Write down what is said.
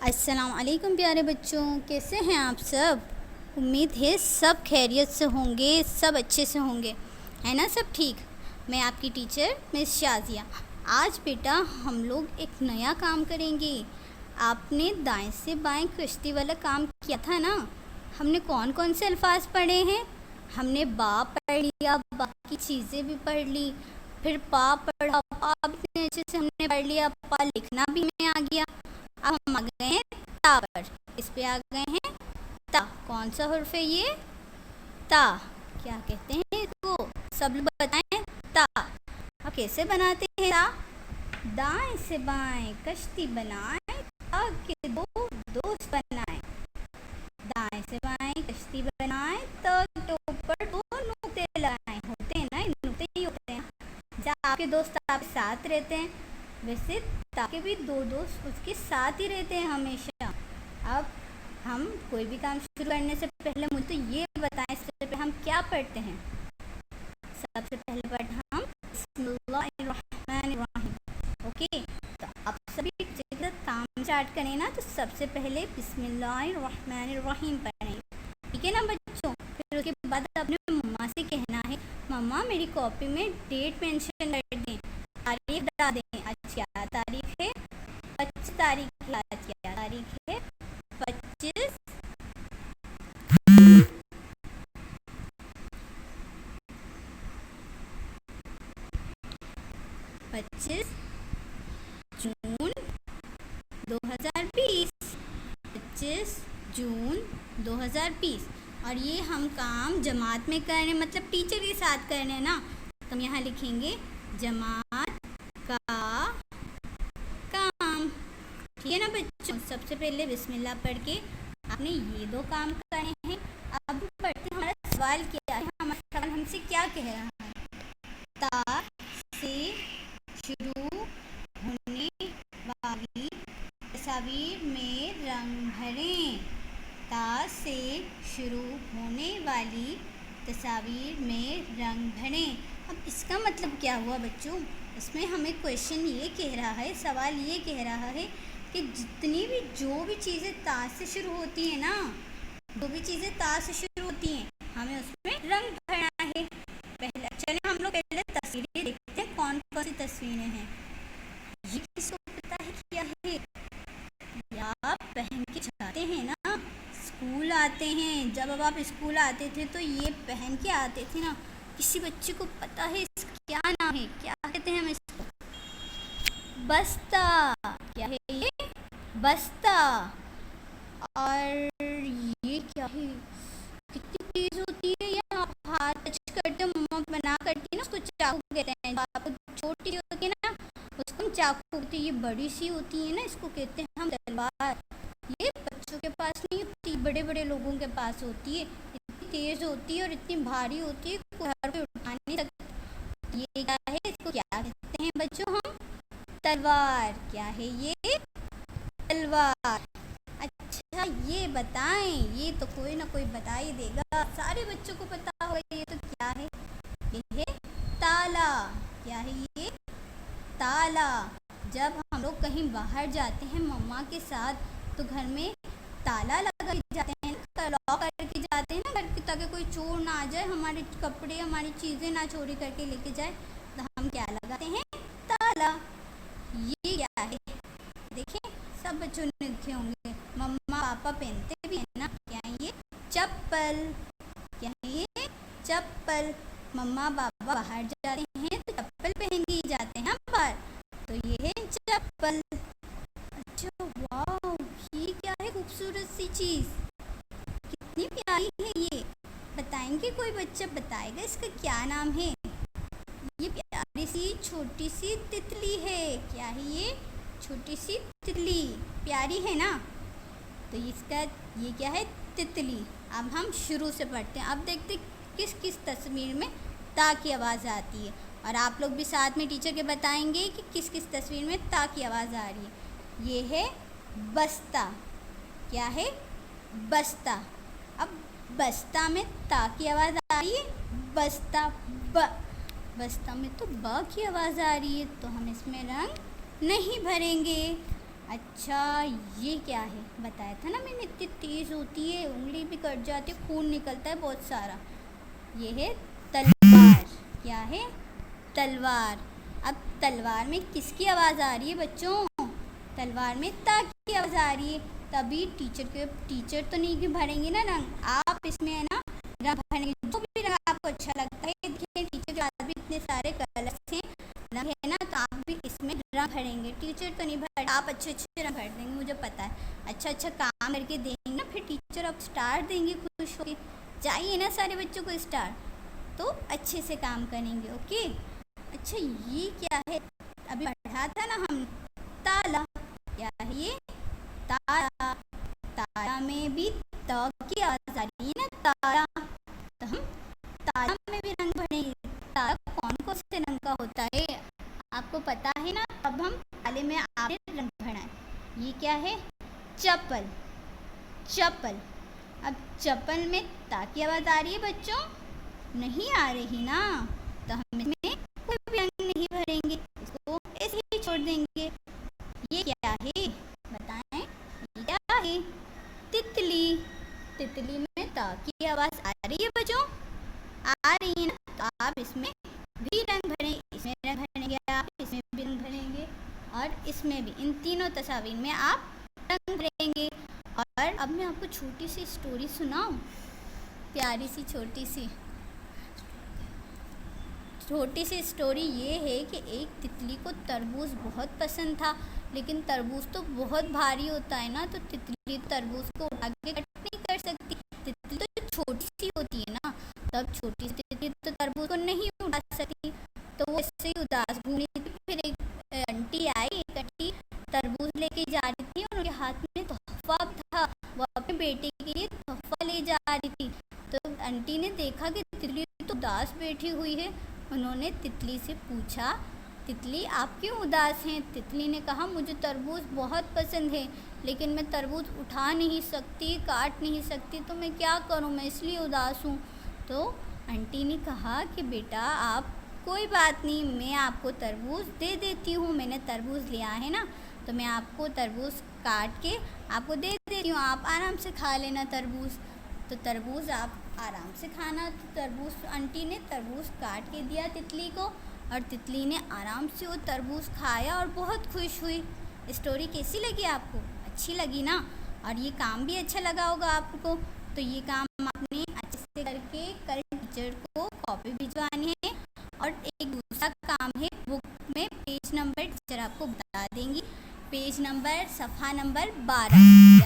अस्सलाम वालेकुम प्यारे बच्चों, कैसे हैं आप सब। उम्मीद है सब खैरियत से होंगे, सब अच्छे से होंगे, है ना सब ठीक। मैं आपकी टीचर मिस शाजिया। आज बेटा हम लोग एक नया काम करेंगे। आपने दाएं से बाएं कश्ती वाला काम किया था ना। हमने कौन कौन से अल्फाज पढ़े हैं। हमने बा पढ़ लिया, बाकी चीज़ें भी पढ़ ली, फिर पा पढ़ा, पा भी इतने अच्छे से हमने पढ़ लिया, पा लिखना भी हमें आ गया। अब हम आ गए हैं ता पर। इस पे आ गए हैं ता। कौन सा हर्फ है ये? ता। क्या कहते हैं इसको? सब लोग बताएं। ता। अब कैसे बनाते हैं ता? दाएं से बाएं कश्ती बनाए, ताकि दो दोस्त बनाए। दाएं से बाएं कश्ती बनाए, तक ऊपर दो नुक्ते लगाए। होते हैं ना, नुक्ते ही होते हैं। जब आपके दोस्त आपके साथ रहते हैं, वैसे ताकि भी दो दोस्त उसके साथ ही रहते हैं हमेशा। अब हम कोई भी काम शुरू करने से पहले मुझे तो ये बताएं, सबसे पहले हम क्या पढ़ते हैं। सबसे पहले पढ़ते हम बिस्मिल्लाहिर्रहमानिर्रहीम। ओके, तो आप सभी जब काम स्टार्ट करें ना, तो सबसे पहले बिस्मिल्लाहिर्रहमानिर्रहीम पढ़ें। ठीक है ना बच्चों। फिर उसके बाद अपने मम्मा से कहना है, मम्मा मेरी कॉपी में डेट मेंशन कर दें, तारीख बता दें। आज क्या तारीख है? 25 तारीख है। आज क्या तारीख है? 25 जून 2020। 25 जून 2020। और ये हम काम जमात में कर रहे हैं, मतलब टीचर के साथ कर रहे हैं ना। तो हम यहाँ लिखेंगे जमात का काम। ठीक है ना बच्चों। सबसे पहले बिस्मिल्लाह पढ़ के आपने ये दो काम करने हैं। अब पढ़ते हैं हमारा सवाल क्या है। हमारा सवाल हमसे क्या कह रहा है? ता से शुरू होने वाली तस्वीर में रंग भरें। ता से शुरू होने वाली तस्वीर में रंग भरें। अब इसका मतलब क्या हुआ बच्चों? इसमें हमें क्वेश्चन ये कह रहा है, सवाल ये कह रहा है कि जितनी भी जो भी चीज़ें ता से शुरू होती हैं ना, जो भी चीज़ें ता से शुरू होती हैं, हमें उसमें रंग भरना है। पहले चलिए हम लोग पहले तस्वीरें देखते हैं, कौन कौन सी तस्वीरें हैं। ये किसको पता है क्या है? आप पहन के जाते हैं ना, स्कूल आते हैं। जब अब आप स्कूल आते थे तो ये पहन के आते थे ना। किसी बच्चे को पता है इसका क्या नाम है? क्या कहते हैं हम इसको? बस्ता। क्या है ये? बस्ता। और ये क्या है? कितनी तेज होती है ये। आप हाथ टच करते हो, मम्मा बना करती है ना, उसको चाकू कहते हैं। आपको छोटी होती है ना, उसको हम चाकू कहते हैं। ये बड़ी सी होती है ना, इसको कहते हैं हम तलवार। ये बच्चों के पास नहीं होती, बड़े बड़े लोगों के पास होती है। इतनी तेज होती है और इतनी भारी होती है, कोई हर कोई उठा नहीं सकता। ये क्या है? इसको क्या कहते हैं बच्चों? हम तलवार। क्या है ये? तलवार। अच्छा ये बताएं, ये तो कोई ना कोई बता ही देगा, सारे बच्चों को पता होगा। ये तो क्या है? ये है ताला। क्या है ये? ताला। जब हम लोग कहीं बाहर जाते हैं मम्मा के साथ, तो घर में ताला लगा के जाते हैं, लॉक करके जाते हैं ना घर की, ताकि कोई चोर ना आ जाए, हमारे कपड़े हमारी चीज़ें ना चोरी करके लेके जाए। तो हम क्या लगाते हैं? ताला। ये क्या है? देखिए सब बच्चों ने देखे होंगे, मम्मा पापा पहनते भी हैं ना। क्या है ये? चप्पल। क्या है ये? चप्पल। मम्मा पापा बाहर जाते हैं तो चप्पल पहन के ही जाते हैं बाहर, तो ये है चप्पल। अच्छा वाह, ये क्या है? खूबसूरत सी चीज़, कितनी प्यारी है ये। बताएंगे? कोई बच्चा बताएगा इसका क्या नाम है? ये प्यारी सी छोटी सी तितली है। क्या है ये? छोटी सी तितली। प्यारी है ना। तो इसका ये क्या है? तितली। अब हम शुरू से पढ़ते हैं। अब देखते किस किस तस्वीर में ता की आवाज़ आती है, और आप लोग भी साथ में टीचर के बताएंगे कि किस किस तस्वीर में ता की आवाज़ आ रही है। ये है बस्ता। क्या है? बस्ता। अब बस्ता में ता की आवाज़ आ रही है, बस्ता ब। बस्ता में तो ब की आवाज़ आ रही है, तो हम इसमें रंग नहीं भरेंगे। अच्छा, ये क्या है? बताया था ना मैंने, इतनी तेज़ होती है, उंगली भी कट जाती है, खून निकलता है बहुत सारा। ये है तलवार। क्या है? तलवार। अब तलवार में किसकी आवाज़ आ रही है बच्चों? तलवार में ता की आवाज़ आ रही है। तभी टीचर तो नहीं भरेंगे ना रंग, आप इसमें है ना रंग भरेंगे, जो भी रंग आपको अच्छा लगता है। देखिए टीचर के पास भी इतने सारे कलर्स हैं, रंग है ना, तो आप भी इसमें रंग भरेंगे। टीचर तो नहीं भर, आप अच्छे अच्छे रंग भर देंगे, मुझे पता है। अच्छा अच्छा काम करके देंगे ना, फिर टीचर अब स्टार देंगे खुश होके। चाहिए ना सारे बच्चों को स्टार, तो अच्छे से काम करेंगे। ओके। अच्छा, ये क्या है? अभी पढ़ा था ना हम, ताला। क्या है ये? ताला। ताला में भी त की आवाज आ रही है ना, ताला। तो हम ताला में भी रंग भरेंगे। ताला कौन कौन से रंग का होता है आपको पता है ना? अब हम ताले में आपने रंग भरा है। ये क्या है? चप्पल। चप्पल। अब चप्पल में ता की आवाज आ रही है बच्चों? नहीं आ रही ना, तो हम इसमें कोई भी रंग नहीं भरेंगे, इसको ऐसे ही छोड़ देंगे। ये क्या है बताएं? ये क्या है? तितली। तितली में ता की आवाज आ रही है बच्चों? आ रही है ना, तो आप इसमें भी रंग भरें, इसमें रंग भरेंगे, आप इसमें भी रंग भरेंगे, और इसमें भी, इन तीनों तस्वीर में आप रंग भरेंगे। और अब मैं आपको छोटी सी स्टोरी सुनाऊं, प्यारी सी छोटी सी स्टोरी ये है कि एक तितली को तरबूज बहुत पसंद था, लेकिन तरबूज तो बहुत भारी होता है ना, तो तितली तरबूज को उठा के कट नहीं कर सकती। तितली तो छोटी सी होती है ना, तब छोटी सी तितली तो तरबूज को नहीं उठा सकती, तो वो ऐसे ही उदास घूम रही थी। फिर एक आंटी आई, एक आंटी तरबूज लेके जा रही थी और उनके हाथ में तोहफा था, वो अपने बेटे के लिए तोहफा ले जा रही थी। तो आंटी ने देखा कि तितली तो उदास बैठी हुई है। उन्होंने तितली से पूछा, तितली आप क्यों उदास हैं? तितली ने कहा, मुझे तरबूज बहुत पसंद है, लेकिन मैं तरबूज उठा नहीं सकती, काट नहीं सकती, तो मैं क्या करूं, मैं इसलिए उदास हूँ। तो आंटी ने कहा कि बेटा आप, कोई बात नहीं, मैं आपको तरबूज दे देती हूँ, मैंने तरबूज लिया है ना, तो मैं आपको तरबूज काट के आपको दे देती हूँ, आप आराम से खा लेना तरबूज। तो तरबूज आप आराम से खाना। तो तरबूज, आंटी ने तरबूज काट के दिया तितली को, और तितली ने आराम से वो तरबूज खाया और बहुत खुश हुई। स्टोरी कैसी लगी आपको? अच्छी लगी ना? और ये काम भी अच्छा लगा होगा आपको। तो ये काम आपने अच्छे से करके कल टीचर को कॉपी भिजवानी है। और एक दूसरा काम है, बुक में पेज नंबर टीचर आपको बता देंगी, पेज नंबर, सफ़ा नंबर 12।